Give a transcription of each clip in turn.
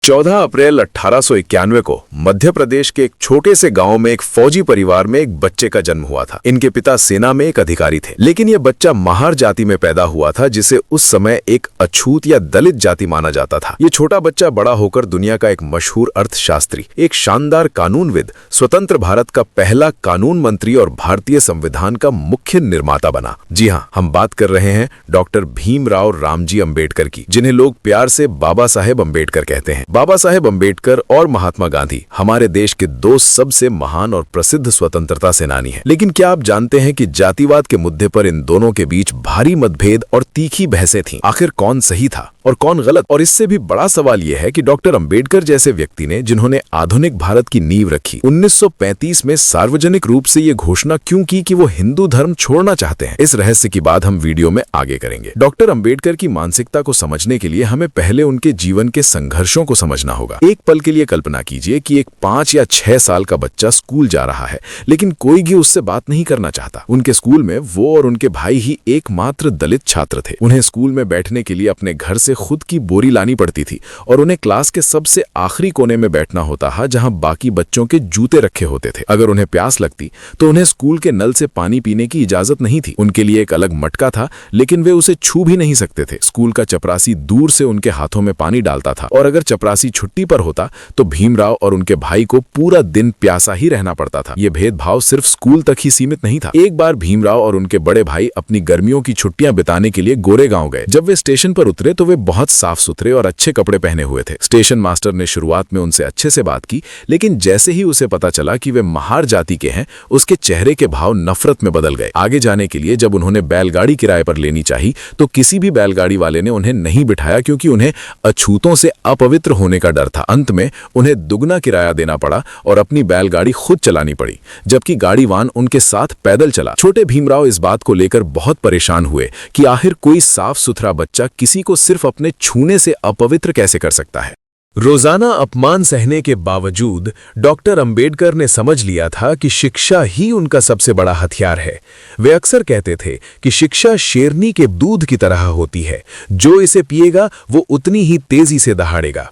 14 अप्रैल 1891 को मध्य प्रदेश के एक छोटे से गांव में एक फौजी परिवार में एक बच्चे का जन्म हुआ था। इनके पिता सेना में एक अधिकारी थे, लेकिन यह बच्चा महार जाति में पैदा हुआ था, जिसे उस समय एक अछूत या दलित जाति माना जाता था। ये छोटा बच्चा बड़ा होकर दुनिया का एक मशहूर अर्थशास्त्री, एक शानदार कानूनविद, स्वतंत्र भारत का पहला कानून मंत्री और भारतीय संविधान का मुख्य निर्माता बना। जी हाँ, हम बात कर रहे हैं डॉक्टर भीमराव रामजी अम्बेडकर की, जिन्हें लोग प्यार से बाबा साहेब अम्बेडकर कहते हैं। बाबा साहेब अम्बेडकर और महात्मा गांधी हमारे देश के दो सबसे महान और प्रसिद्ध स्वतंत्रता सेनानी हैं। लेकिन क्या आप जानते हैं कि जातिवाद के मुद्दे पर इन दोनों के बीच भारी मतभेद और तीखी बहसें थीं? आखिर कौन सही था और कौन गलत? और इससे भी बड़ा सवाल यह है कि डॉक्टर अम्बेडकर जैसे व्यक्ति ने, जिन्होंने आधुनिक भारत की नींव रखी, 1935 में सार्वजनिक रूप से ये घोषणा क्यों की कि वो हिंदू धर्म छोड़ना चाहते हैं? इस रहस्य की बात हम वीडियो में आगे करेंगे। डॉक्टर अम्बेडकर की मानसिकता को समझने के लिए हमें पहले उनके जीवन के संघर्षों को समझना होगा। एक पल के लिए कल्पना कीजिए कि एक 5 या 6 साल का बच्चा स्कूल जा रहा है, लेकिन कोई भी उससे बात नहीं करना चाहता। उनके स्कूल में वो और उनके भाई ही एकमात्र दलित छात्र थे। उन्हें स्कूल में बैठने के लिए अपने घर से खुद की बोरी लानी पड़ती थी और उन्हें क्लास के सबसे आखिरी कोने में बैठना होता था, जहां बाकी बच्चों के जूते रखे होते थे। अगर उन्हें प्यास लगती तो उन्हें स्कूल के नल से पानी पीने की इजाजत नहीं थी। उनके लिए एक अलग मटका था, लेकिन वे उसे छू भी नहीं सकते थे। स्कूल का चपरासी दूर से उनके हाथों में पानी डालता था और अगर चपरासी छुट्टी पर होता तो भीमराव और उनके भाई को पूरा दिन प्यासा ही रहना पड़ता था। यह भेदभाव सिर्फ स्कूल तक ही सीमित नहीं था। एक बार भीमराव और उनके बड़े भाई अपनी गर्मियों की छुट्टियां बिताने के लिए गोरेगांव गए। जब वे स्टेशन पर उतरे तो वे बहुत साफ सुथरे और अच्छे कपड़े पहने हुए थे। स्टेशन मास्टर ने शुरुआत में उनसे अच्छे से बात की, लेकिन जैसे ही उसे पता चला कि वे महार जाति के हैं, उसके चेहरे के भाव नफरत में बदल गए। आगे जाने के लिए जब उन्होंने बैलगाड़ी किराए पर लेनी चाहिए तो किसी भी बैलगाड़ी वाले ने उन्हें नहीं बिठाया, क्योंकि उन्हें अछूतों से अपवित्र होने का डर था। अंत में उन्हें दुगना किराया देना पड़ा और अपनी बैलगाड़ी खुद चलानी पड़ी, जबकि गाड़ीवान उनके साथ पैदल चला। छोटे भीमराव इस बात को लेकर बहुत परेशान हुए कि आखिर कोई साफ सुथरा बच्चा किसी को सिर्फ अपने छूने से अपवित्र कैसे कर सकता है। रोजाना अपमान सहने के बावजूद डॉक्टर अम्बेडकर ने समझ लिया था कि शिक्षा ही उनका सबसे बड़ा हथियार है। वे अक्सर कहते थे कि शिक्षा शेरनी के दूध की तरह होती है, जो इसे पिएगा वो उतनी ही तेजी से दहाड़ेगा।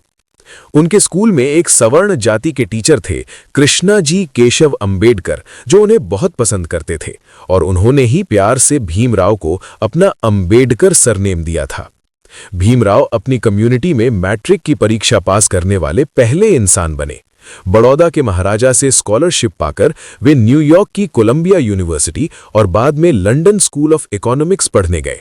उनके स्कूल में एक सवर्ण जाति के टीचर थे, कृष्णा जी केशव अम्बेडकर, जो उन्हें बहुत पसंद करते थे और उन्होंने ही प्यार से भीमराव को अपना अम्बेडकर सरनेम दिया था। भीमराव अपनी कम्युनिटी में मैट्रिक की परीक्षा पास करने वाले पहले इंसान बने। बड़ौदा के महाराजा से स्कॉलरशिप पाकर वे न्यूयॉर्क की कोलंबिया यूनिवर्सिटी और बाद में लंदन स्कूल ऑफ इकोनॉमिक्स पढ़ने गए।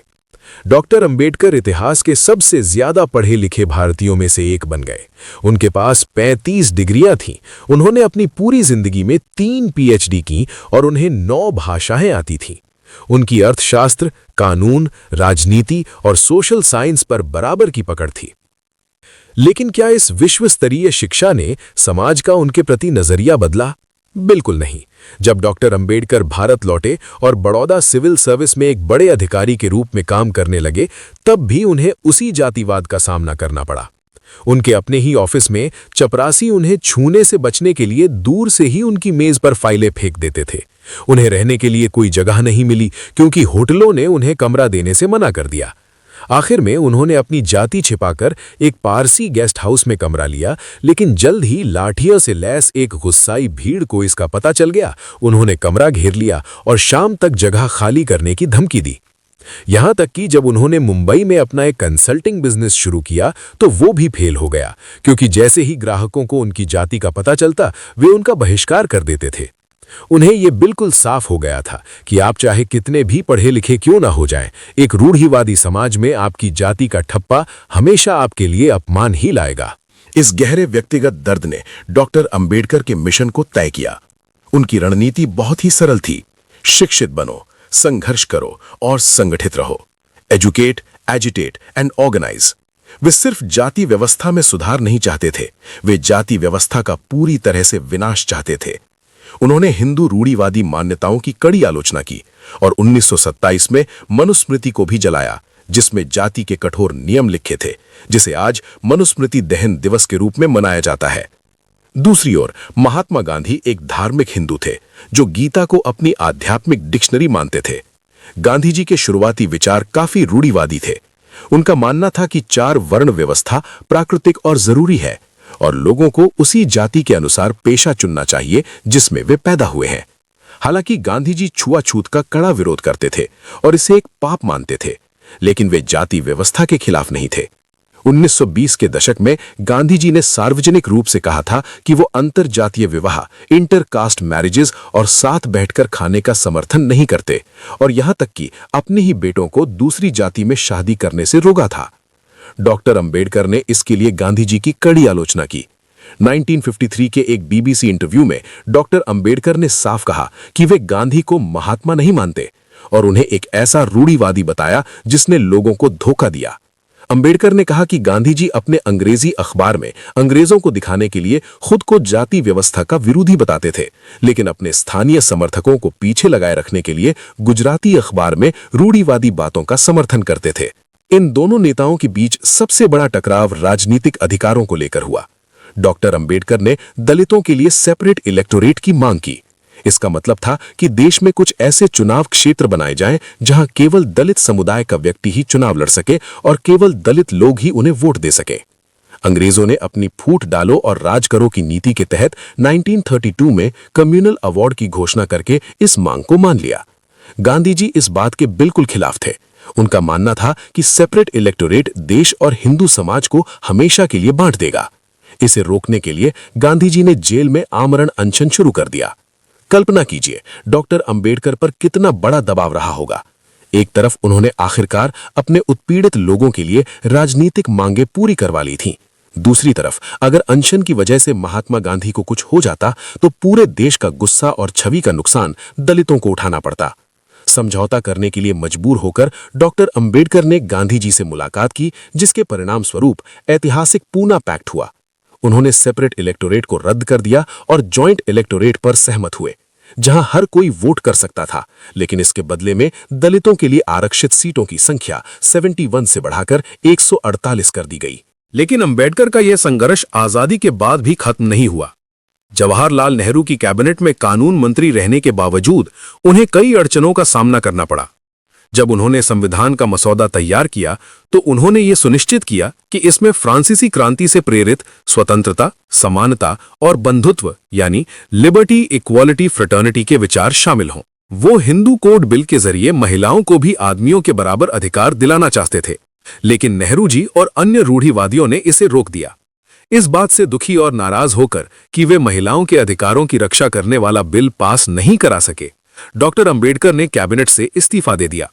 डॉक्टर अम्बेडकर इतिहास के सबसे ज्यादा पढ़े लिखे भारतीयों में से एक बन गए। उनके पास 35 डिग्रियां थीं। उन्होंने अपनी पूरी जिंदगी में 3 पीएचडी की और उन्हें 9 भाषाएं आती थीं। उनकी अर्थशास्त्र, कानून, राजनीति और सोशल साइंस पर बराबर की पकड़ थी। लेकिन क्या इस विश्व स्तरीय शिक्षा ने समाज का उनके प्रति नजरिया बदला? बिल्कुल नहीं। जब डॉक्टर अम्बेडकर भारत लौटे और बड़ौदा सिविल सर्विस में एक बड़े अधिकारी के रूप में काम करने लगे, तब भी उन्हें उसी जातिवाद का सामना करना पड़ा। उनके अपने ही ऑफिस में चपरासी उन्हें छूने से बचने के लिए दूर से ही उनकी मेज पर फाइलें फेंक देते थे। उन्हें रहने के लिए कोई जगह नहीं मिली, क्योंकि होटलों ने उन्हें कमरा देने से मना कर दिया। आखिर में उन्होंने अपनी जाति छिपाकर एक पारसी गेस्ट हाउस में कमरा लिया, लेकिन जल्द ही लाठियों से लैस एक गुस्साई भीड़ को इसका पता चल गया। उन्होंने कमरा घेर लिया और शाम तक जगह खाली करने की धमकी दी। यहां तक कि जब उन्होंने मुंबई में अपना एक कंसल्टिंग बिजनेस शुरू किया तो वो भी फेल हो गया, क्योंकि जैसे ही ग्राहकों को उनकी जाति का पता चलता, वे उनका बहिष्कार कर देते थे। उन्हें यह बिल्कुल साफ हो गया था कि आप चाहे कितने भी पढ़े लिखे क्यों ना हो जाएं, एक रूढ़िवादी समाज में आपकी जाति का ठप्पा हमेशा आपके लिए अपमान ही लाएगा। इस गहरे व्यक्तिगत दर्द ने डॉक्टर अम्बेडकर के मिशन को तय किया। उनकी रणनीति बहुत ही सरल थी: शिक्षित बनो, संघर्ष करो और संगठित रहो। Educate, agitate and organise. वे सिर्फ जाति व्यवस्था में सुधार नहीं चाहते थे, वे जाति व्यवस्था का पूरी तरह से विनाश चाहते थे। उन्होंने हिंदू रूढ़िवादी मान्यताओं की कड़ी आलोचना की और 1927 में मनुस्मृति को भी जलाया, जिसमें जाति के कठोर नियम लिखे थे, जिसे आज मनुस्मृति दहन दिवस के रूप में मनाया जाता है। दूसरी ओर महात्मा गांधी एक धार्मिक हिंदू थे, जो गीता को अपनी आध्यात्मिक डिक्शनरी मानते थे। गांधी जी के शुरुआती विचार काफी रूढ़िवादी थे। उनका मानना था कि 4 वर्ण व्यवस्था प्राकृतिक और जरूरी है, और लोगों को उसी जाति के अनुसार पेशा चुनना चाहिए जिसमें वे पैदा हुए हैं। हालांकि गांधी जी छुआछूत का कड़ा विरोध करते थे और इसे एक पाप मानते थे, लेकिन वे जाति व्यवस्था के खिलाफ नहीं थे। 1920 के दशक में गांधी जी ने सार्वजनिक रूप से कहा था कि वो अंतर जातीय विवाह, इंटरकास्ट मैरिजेस और साथ बैठकर खाने का समर्थन नहीं करते, और यहां तक कि अपने ही बेटों को दूसरी जाति में शादी करने से रोका था। डॉक्टर अंबेडकर ने इसके लिए गांधी जी की कड़ी आलोचना की। 1953 के एक बीबीसी इंटरव्यू में डॉक्टर अंबेडकर ने साफ कहा कि वे गांधी को महात्मा नहीं मानते और उन्हें एक ऐसा रूढ़िवादी बताया जिसने लोगों को धोखा दिया। अंबेडकर ने कहा कि गांधी जी अपने अंग्रेजी अखबार में अंग्रेजों को दिखाने के लिए खुद को जाति व्यवस्था का विरोधी बताते थे, लेकिन अपने स्थानीय समर्थकों को पीछे लगाए रखने के लिए गुजराती अखबार में रूढ़िवादी बातों का समर्थन करते थे। इन दोनों नेताओं के बीच सबसे बड़ा टकराव राजनीतिक अधिकारों को लेकर हुआ। डॉक्टर अंबेडकर ने दलितों के लिए सेपरेट इलेक्टोरेट की मांग की। इसका मतलब था कि देश में कुछ ऐसे चुनाव क्षेत्र बनाए जाएं जहां केवल दलित समुदाय का व्यक्ति ही चुनाव लड़ सके और केवल दलित लोग ही उन्हें वोट दे सके। अंग्रेजों ने अपनी फूट डालो और राज करो की नीति के तहत 1932 में कम्युनल अवार्ड की घोषणा करके इस मांग को मान लिया। गांधी जी इस बात के बिल्कुल खिलाफ थे। उनका मानना था कि सेपरेट इलेक्टोरेट देश और हिंदू समाज को हमेशा के लिए बांट देगा। इसे रोकने के लिए गांधी जी ने जेल में आमरण अनशन शुरू कर दिया। कल्पना कीजिए डॉक्टर अंबेडकर पर कितना बड़ा दबाव रहा होगा। एक तरफ उन्होंने आखिरकार अपने उत्पीड़ित लोगों के लिए राजनीतिक मांगे पूरी करवा ली थीं। दूसरी तरफ अगर अनशन की वजह से महात्मा गांधी को कुछ हो जाता तो पूरे देश का गुस्सा और छवि का नुकसान दलितों को उठाना पड़ता। समझौता करने के लिए मजबूर होकर डॉक्टर अंबेडकर ने गांधी जी से मुलाकात की, जिसके परिणाम स्वरूप ऐतिहासिक पूना पैक्ट हुआ। उन्होंने सेपरेट इलेक्टोरेट को रद्द कर दिया और जॉइंट इलेक्टोरेट पर सहमत हुए, जहां हर कोई वोट कर सकता था, लेकिन इसके बदले में दलितों के लिए आरक्षित सीटों की संख्या 71 से बढ़ाकर 148 कर दी गई। लेकिन अंबेडकर का यह संघर्ष आजादी के बाद भी खत्म नहीं हुआ। जवाहरलाल नेहरू की कैबिनेट में कानून मंत्री रहने के बावजूद उन्हें कई अड़चनों का सामना करना पड़ा। जब उन्होंने संविधान का मसौदा तैयार किया तो उन्होंने ये सुनिश्चित किया कि इसमें फ्रांसीसी क्रांति से प्रेरित स्वतंत्रता, समानता और बंधुत्व यानी लिबर्टी, इक्वालिटी, फ्रेटर्निटी के विचार शामिल हों। वो हिंदू कोड बिल के जरिए महिलाओं को भी आदमियों के बराबर अधिकार दिलाना चाहते थे, लेकिन नेहरू जी और अन्य रूढ़िवादियों ने इसे रोक दिया। इस बात से दुखी और नाराज होकर कि वे महिलाओं के अधिकारों की रक्षा करने वाला बिल पास नहीं करा सके, डॉक्टर अंबेडकर ने कैबिनेट से इस्तीफा दे दिया।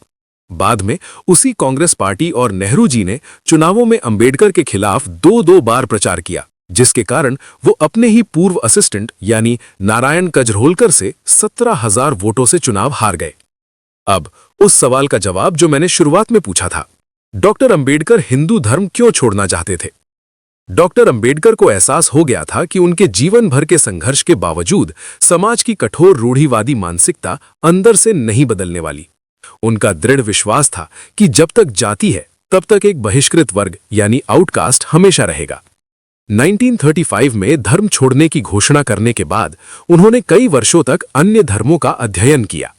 बाद में उसी कांग्रेस पार्टी और नेहरू जी ने चुनावों में अंबेडकर के खिलाफ दो बार प्रचार किया, जिसके कारण वो अपने ही पूर्व असिस्टेंट यानी नारायण कजरोलकर से 17,000 वोटों से चुनाव हार गए। अब उस सवाल का जवाब जो मैंने शुरुआत में पूछा था, डॉक्टर अंबेडकर हिंदू धर्म क्यों छोड़ना चाहते थे? डॉक्टर अंबेडकर को एहसास हो गया था कि उनके जीवन भर के संघर्ष के बावजूद समाज की कठोर रूढ़िवादी मानसिकता अंदर से नहीं बदलने वाली। उनका दृढ़ विश्वास था कि जब तक जाति है तब तक एक बहिष्कृत वर्ग यानी आउटकास्ट हमेशा रहेगा। 1935 में धर्म छोड़ने की घोषणा करने के बाद उन्होंने कई वर्षों तक अन्य धर्मों का अध्ययन किया।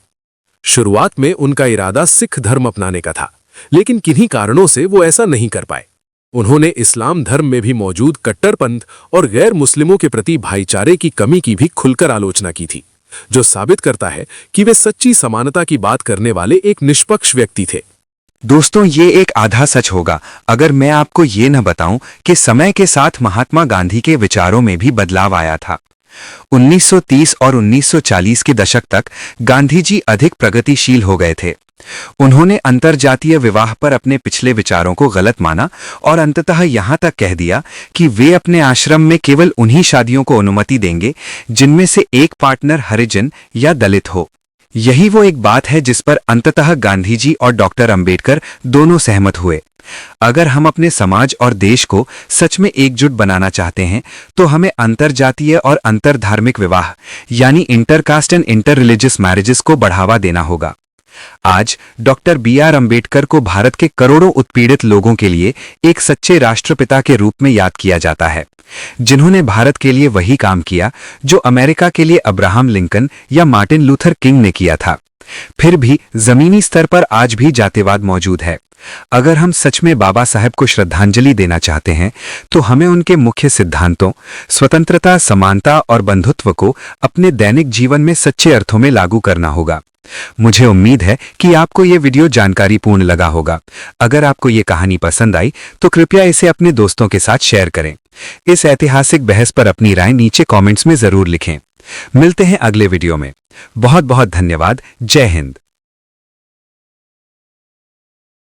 शुरुआत में उनका इरादा सिख धर्म अपनाने का था, लेकिन किन्हीं कारणों से वो ऐसा नहीं कर पाए। उन्होंने इस्लाम धर्म में भी मौजूद कट्टरपंथ और गैर मुस्लिमों के प्रति भाईचारे की कमी की भी खुलकर आलोचना की थी, जो साबित करता है कि वे सच्ची समानता की बात करने वाले एक निष्पक्ष व्यक्ति थे। दोस्तों, ये एक आधा सच होगा अगर मैं आपको ये न बताऊं कि समय के साथ महात्मा गांधी के विचारों में भी बदलाव आया था। 1930 और 1940 के दशक तक गांधी जी अधिक प्रगतिशील हो गए थे। उन्होंने अंतरजातीय विवाह पर अपने पिछले विचारों को गलत माना और अंततः यहां तक कह दिया कि वे अपने आश्रम में केवल उन्हीं शादियों को अनुमति देंगे जिनमें से एक पार्टनर हरिजन या दलित हो। यही वो एक बात है जिस पर अंततः गांधी जी और डॉक्टर अंबेडकर दोनों सहमत हुए। अगर हम अपने समाज और देश को सच में एकजुट बनाना चाहते हैं तो हमें अंतरजातीय और अंतरधार्मिक विवाह यानी intercaste and inter religious marriages को बढ़ावा देना होगा। आज डॉक्टर बी.आर. अंबेडकर को भारत के करोड़ों उत्पीड़ित लोगों के लिए एक सच्चे राष्ट्रपिता के रूप में याद किया जाता है, जिन्होंने भारत के लिए वही काम किया जो अमेरिका के लिए अब्राहम लिंकन या मार्टिन लूथर किंग ने किया था। फिर भी जमीनी स्तर पर आज भी जातिवाद मौजूद है। अगर हम सच में बाबा साहब को श्रद्धांजलि देना चाहते हैं तो हमें उनके मुख्य सिद्धांतों स्वतंत्रता, समानता और बंधुत्व को अपने दैनिक जीवन में सच्चे अर्थों में लागू करना होगा। मुझे उम्मीद है कि आपको ये वीडियो जानकारीपूर्ण लगा होगा। अगर आपको ये कहानी पसंद आई तो कृपया इसे अपने दोस्तों के साथ शेयर करें। इस ऐतिहासिक बहस पर अपनी राय नीचे कमेंट्स में जरूर लिखें। मिलते हैं अगले वीडियो में। बहुत बहुत धन्यवाद। जय हिंद।